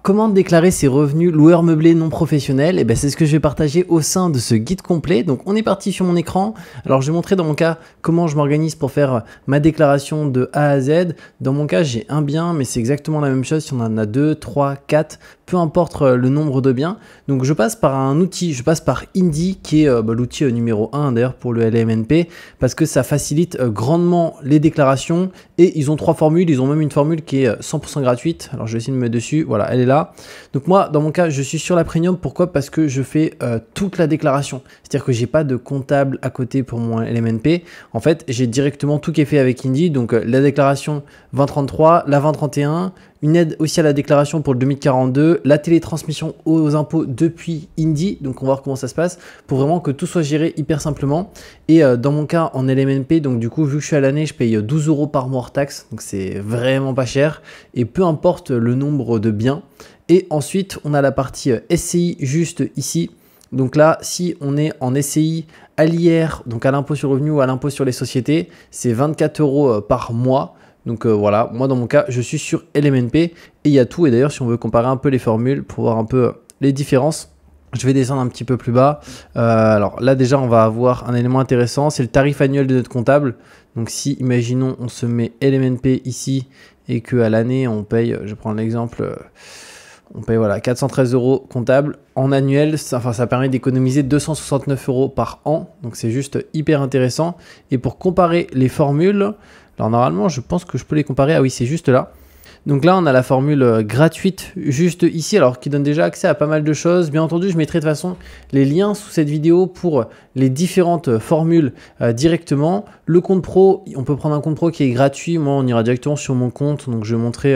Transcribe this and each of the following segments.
Comment déclarer ses revenus loueur meublé non professionnel? C'est ce que je vais partager au sein de ce guide complet. Donc on est parti sur mon écran. Alors je vais montrer dans mon cas comment je m'organise pour faire ma déclaration de A à Z. Dans mon cas, j'ai un bien, mais c'est exactement la même chose si on en a 2, 3, 4, peu importe le nombre de biens. Donc je passe par un outil, je passe par Indy qui est l'outil numéro 1 d'ailleurs pour le LMNP parce que ça facilite grandement les déclarations et ils ont 3 formules. Ils ont même une formule qui est 100% gratuite. Alors je vais essayer de me mettre dessus. Voilà, elle est là. Donc moi, dans mon cas, je suis sur la premium. Pourquoi? Parce que je fais toute la déclaration. C'est-à-dire que j'ai pas de comptable à côté pour mon LMNP. En fait, j'ai directement tout qui est fait avec Indy. Donc la déclaration 2033, la 2031, une aide aussi à la déclaration pour le 2042, la télétransmission aux impôts depuis Indy. Donc on va voir comment ça se passe pour vraiment que tout soit géré hyper simplement. Et dans mon cas en LMNP, donc du coup, vu que je suis à l'année, je paye 12 € par mois hors taxe. Donc c'est vraiment pas cher. Et peu importe le nombre de biens. Et ensuite, on a la partie SCI juste ici. Donc là, si on est en SCI à l'IR, donc à l'impôt sur le revenu ou à l'impôt sur les sociétés, c'est 24 € par mois. Donc voilà, moi dans mon cas, je suis sur LMNP et il y a tout. Et d'ailleurs, si on veut comparer un peu les formules pour voir un peu les différences, je vais descendre un petit peu plus bas. Alors là déjà, on va avoir un élément intéressant, c'est le tarif annuel de notre comptable. Donc si, imaginons, on se met LMNP ici et qu'à l'année, on paye, je prends l'exemple, on paye voilà, 413 € comptable en annuel, ça permet d'économiser 269 € par an. Donc c'est juste hyper intéressant. Et pour comparer les formules, alors normalement, je pense que je peux les comparer. Ah oui, c'est juste là. Donc là, on a la formule gratuite juste ici, alors qui donne déjà accès à pas mal de choses. Bien entendu, je mettrai de toute façon les liens sous cette vidéo pour les différentes formules directement. Le compte pro, on peut prendre un compte pro qui est gratuit. Moi, on ira directement sur mon compte. Donc, je vais montrer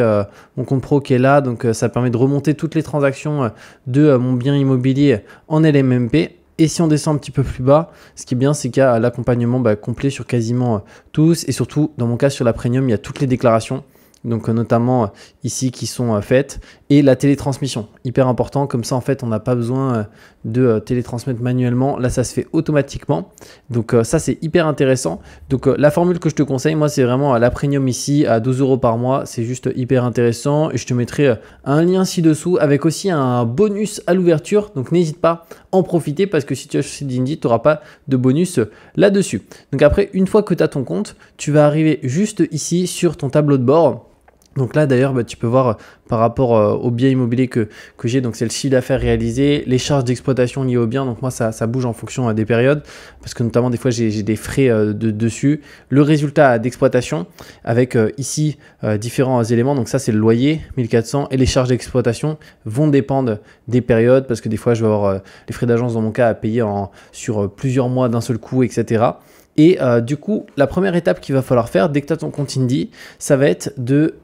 mon compte pro qui est là. Donc, ça permet de remonter toutes les transactions de mon bien immobilier en LMNP. Et si on descend un petit peu plus bas, ce qui est bien, c'est qu'il y a l'accompagnement complet sur quasiment tous. Et surtout, dans mon cas, sur la Premium, il y a toutes les déclarations. Donc notamment ici qui sont faites et la télétransmission, hyper important, comme ça en fait on n'a pas besoin de télétransmettre manuellement, là ça se fait automatiquement, donc ça c'est hyper intéressant. Donc la formule que je te conseille, moi c'est vraiment la Premium ici à 12 € par mois, c'est juste hyper intéressant et je te mettrai un lien ci-dessous avec aussi un bonus à l'ouverture, donc n'hésite pas à en profiter parce que si tu achètes d'Indy, tu n'auras pas de bonus là-dessus. Donc après, une fois que tu as ton compte, tu vas arriver juste ici sur ton tableau de bord. Donc là d'ailleurs tu peux voir par rapport au bien immobilier que j'ai, donc c'est le chiffre d'affaires réalisé, les charges d'exploitation liées au bien, donc moi ça bouge en fonction des périodes parce que notamment des fois j'ai des frais dessus, le résultat d'exploitation avec ici différents éléments, donc ça c'est le loyer 1400 et les charges d'exploitation vont dépendre des périodes parce que des fois je vais avoir les frais d'agence dans mon cas à payer sur plusieurs mois d'un seul coup, etc. Et du coup, la première étape qu'il va falloir faire dès que tu as ton compte Indy, ça va être de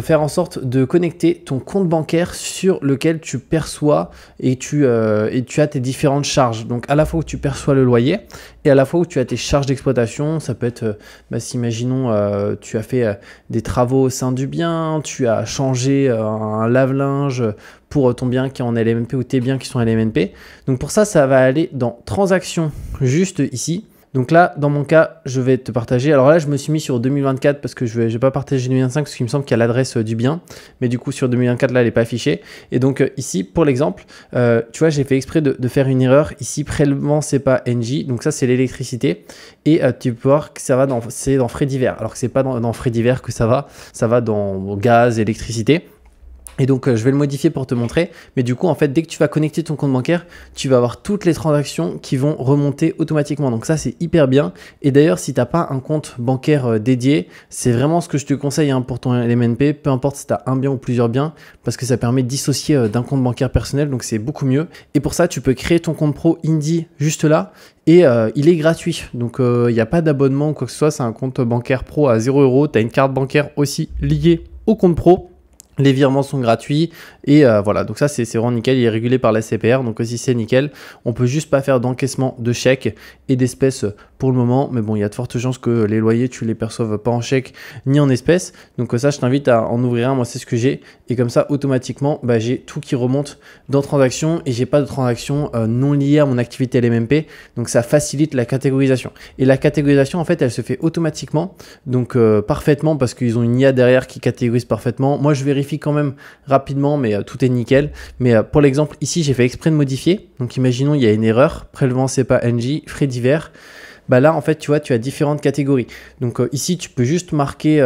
faire en sorte de connecter ton compte bancaire sur lequel tu perçois et tu as tes différentes charges. Donc à la fois où tu perçois le loyer et à la fois où tu as tes charges d'exploitation. Ça peut être, si imaginons tu as fait des travaux au sein du bien, tu as changé un lave-linge pour ton bien qui est en LMNP ou tes biens qui sont en LMNP. Donc pour ça, ça va aller dans transactions juste ici. Donc là, dans mon cas, je vais te partager. Alors là, je me suis mis sur 2024 parce que je vais pas partager 2025 parce qu'il me semble qu'il y a l'adresse du bien. Mais du coup, sur 2024, là, elle n'est pas affichée. Et donc ici, pour l'exemple, tu vois, j'ai fait exprès de faire une erreur. Ici, prélèvement, c'est pas NJ. Donc ça, c'est l'électricité. Et tu peux voir que ça va c'est dans frais divers. Alors que c'est pas dans frais divers que ça va dans gaz, électricité. Et donc, je vais le modifier pour te montrer. Mais du coup, en fait, dès que tu vas connecter ton compte bancaire, tu vas avoir toutes les transactions qui vont remonter automatiquement. Donc ça, c'est hyper bien. Et d'ailleurs, si tu n'as pas un compte bancaire dédié, c'est vraiment ce que je te conseille pour ton LMNP. Peu importe si tu as un bien ou plusieurs biens, parce que ça permet de dissocier d'un compte bancaire personnel. Donc, c'est beaucoup mieux. Et pour ça, tu peux créer ton compte pro Indy juste là. Et il est gratuit. Donc, il n'y a pas d'abonnement ou quoi que ce soit. C'est un compte bancaire pro à 0 €. Tu as une carte bancaire aussi liée au compte pro. Les virements sont gratuits et voilà, donc ça c'est vraiment nickel, il est régulé par la CPR, donc aussi c'est nickel. On peut juste pas faire d'encaissement de chèques et d'espèces pour le moment, mais bon, il y a de fortes chances que les loyers tu les perçoives pas en chèque ni en espèces, donc ça je t'invite à en ouvrir un, moi c'est ce que j'ai, et comme ça automatiquement j'ai tout qui remonte dans transactions et j'ai pas de transactions non liées à mon activité LMNP, donc ça facilite la catégorisation. Et la catégorisation en fait elle se fait automatiquement, donc parfaitement parce qu'ils ont une IA derrière qui catégorise parfaitement. Moi je vérifie vérifie quand même rapidement, mais tout est nickel. Mais pour l'exemple, ici, j'ai fait exprès de modifier. Donc, imaginons, il y a une erreur, prélèvement CEPA NJ, frais divers. Bah là, en fait, tu vois, tu as différentes catégories. Donc ici, tu peux juste marquer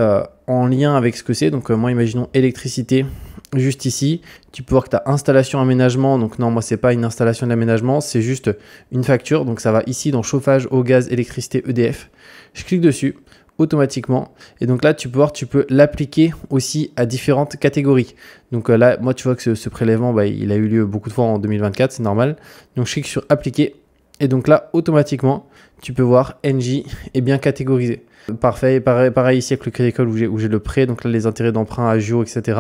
en lien avec ce que c'est. Donc moi, imaginons électricité, juste ici. Tu peux voir que tu as installation aménagement. Donc non, moi, c'est pas une installation d'aménagement, c'est juste une facture. Donc ça va ici dans chauffage, eau, gaz, électricité, EDF. Je clique dessus automatiquement. Et donc là, tu peux voir, tu peux l'appliquer aussi à différentes catégories. Donc là, moi, tu vois que ce prélèvement, bah, il a eu lieu beaucoup de fois en 2024, c'est normal. Donc je clique sur appliquer. Et donc là, automatiquement, tu peux voir NJ est bien catégorisé. Parfait, pareil ici avec le Crédit Agricole où j'ai le prêt, donc là les intérêts d'emprunt, agio, etc.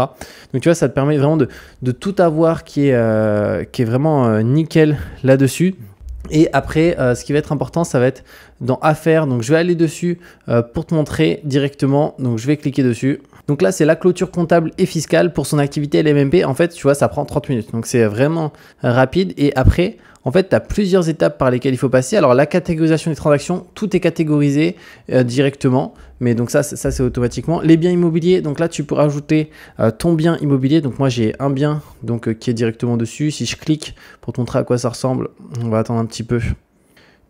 Donc tu vois, ça te permet vraiment de tout avoir qui est vraiment nickel là-dessus. Et après, ce qui va être important, ça va être dans Affaires. Donc, je vais aller dessus pour te montrer directement. Donc, je vais cliquer dessus. Donc là, c'est la clôture comptable et fiscale pour son activité LMNP. En fait, tu vois, ça prend 30 minutes. Donc, c'est vraiment rapide. Et après, en fait, tu as plusieurs étapes par lesquelles il faut passer. Alors, la catégorisation des transactions, tout est catégorisé directement. Mais donc ça c'est automatiquement. Les biens immobiliers, donc là, tu peux rajouter ton bien immobilier. Donc moi, j'ai un bien donc, qui est directement dessus. Si je clique pour te montrer à quoi ça ressemble, on va attendre un petit peu.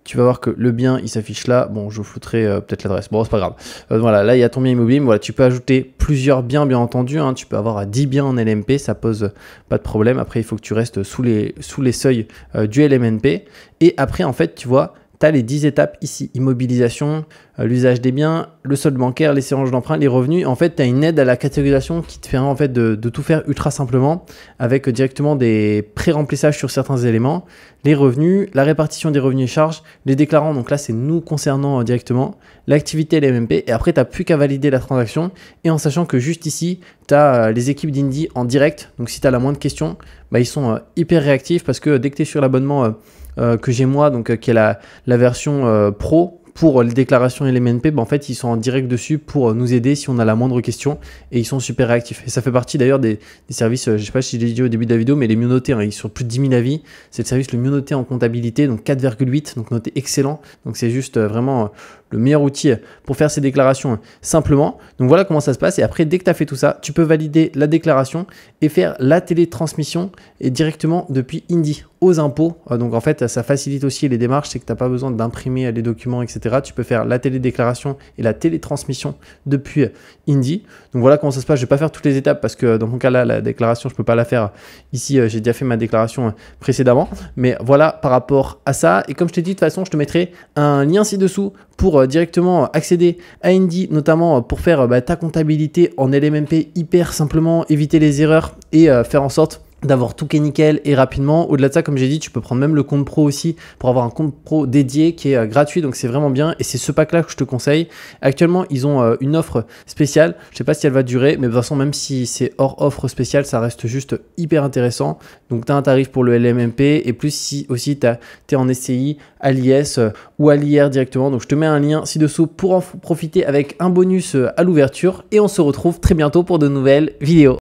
Tu vas voir que le bien, il s'affiche là. Bon, je flouterai peut-être l'adresse. Bon, c'est pas grave. Voilà, là, il y a ton bien immobilier. Mais voilà, tu peux ajouter plusieurs biens, bien entendu. Hein. Tu peux avoir 10 biens en LMP. Ça pose pas de problème. Après, il faut que tu restes sous les seuils du LMNP. Et après, en fait, tu vois, tu as les 10 étapes ici. Immobilisation, l'usage des biens, le solde bancaire, les séances d'emprunt, les revenus. En fait, tu as une aide à la catégorisation qui te fait en fait de tout faire ultra simplement avec directement des pré-remplissages sur certains éléments, les revenus, la répartition des revenus et charges, les déclarants. Donc là, c'est nous concernant directement, l'activité LMNP. Et après, tu n'as plus qu'à valider la transaction. Et en sachant que juste ici, tu as les équipes d'Indy en direct. Donc si tu as la moindre question, bah, ils sont hyper réactifs parce que dès que tu es sur l'abonnement que j'ai moi, donc qui est la version pro pour les déclarations LMNP, bah en fait ils sont en direct dessus pour nous aider si on a la moindre question et ils sont super réactifs. Et ça fait partie d'ailleurs des services, je ne sais pas si je l'ai dit au début de la vidéo, mais les mieux notés, hein, ils sont plus de 10 000 avis. C'est le service le mieux noté en comptabilité, donc 4,8, donc noté excellent. Donc c'est juste vraiment le meilleur outil pour faire ces déclarations simplement. Donc voilà comment ça se passe. Et après, dès que tu as fait tout ça, tu peux valider la déclaration et faire la télétransmission et directement depuis Indy aux impôts. Donc en fait, ça facilite aussi les démarches, c'est que tu n'as pas besoin d'imprimer les documents, etc. Tu peux faire la télédéclaration et la télétransmission depuis Indy. Donc voilà comment ça se passe. Je ne vais pas faire toutes les étapes parce que dans mon cas là, la déclaration, je ne peux pas la faire ici. J'ai déjà fait ma déclaration précédemment. Mais voilà par rapport à ça. Et comme je t'ai dit, de toute façon, je te mettrai un lien ci-dessous pour directement accéder à Indy, notamment pour faire ta comptabilité en LMNP hyper simplement, éviter les erreurs et faire en sorte d'avoir tout qui est nickel et rapidement. Au-delà de ça, comme j'ai dit, tu peux prendre même le compte pro aussi pour avoir un compte pro dédié qui est gratuit, donc c'est vraiment bien et c'est ce pack là que je te conseille. Actuellement, ils ont une offre spéciale, je sais pas si elle va durer, mais de toute façon, même si c'est hors offre spéciale, ça reste juste hyper intéressant. Donc tu as un tarif pour le LMNP et plus si aussi tu es en SCI, à l'IS ou à l'IR directement. Donc je te mets un lien ci-dessous pour en profiter avec un bonus à l'ouverture et on se retrouve très bientôt pour de nouvelles vidéos.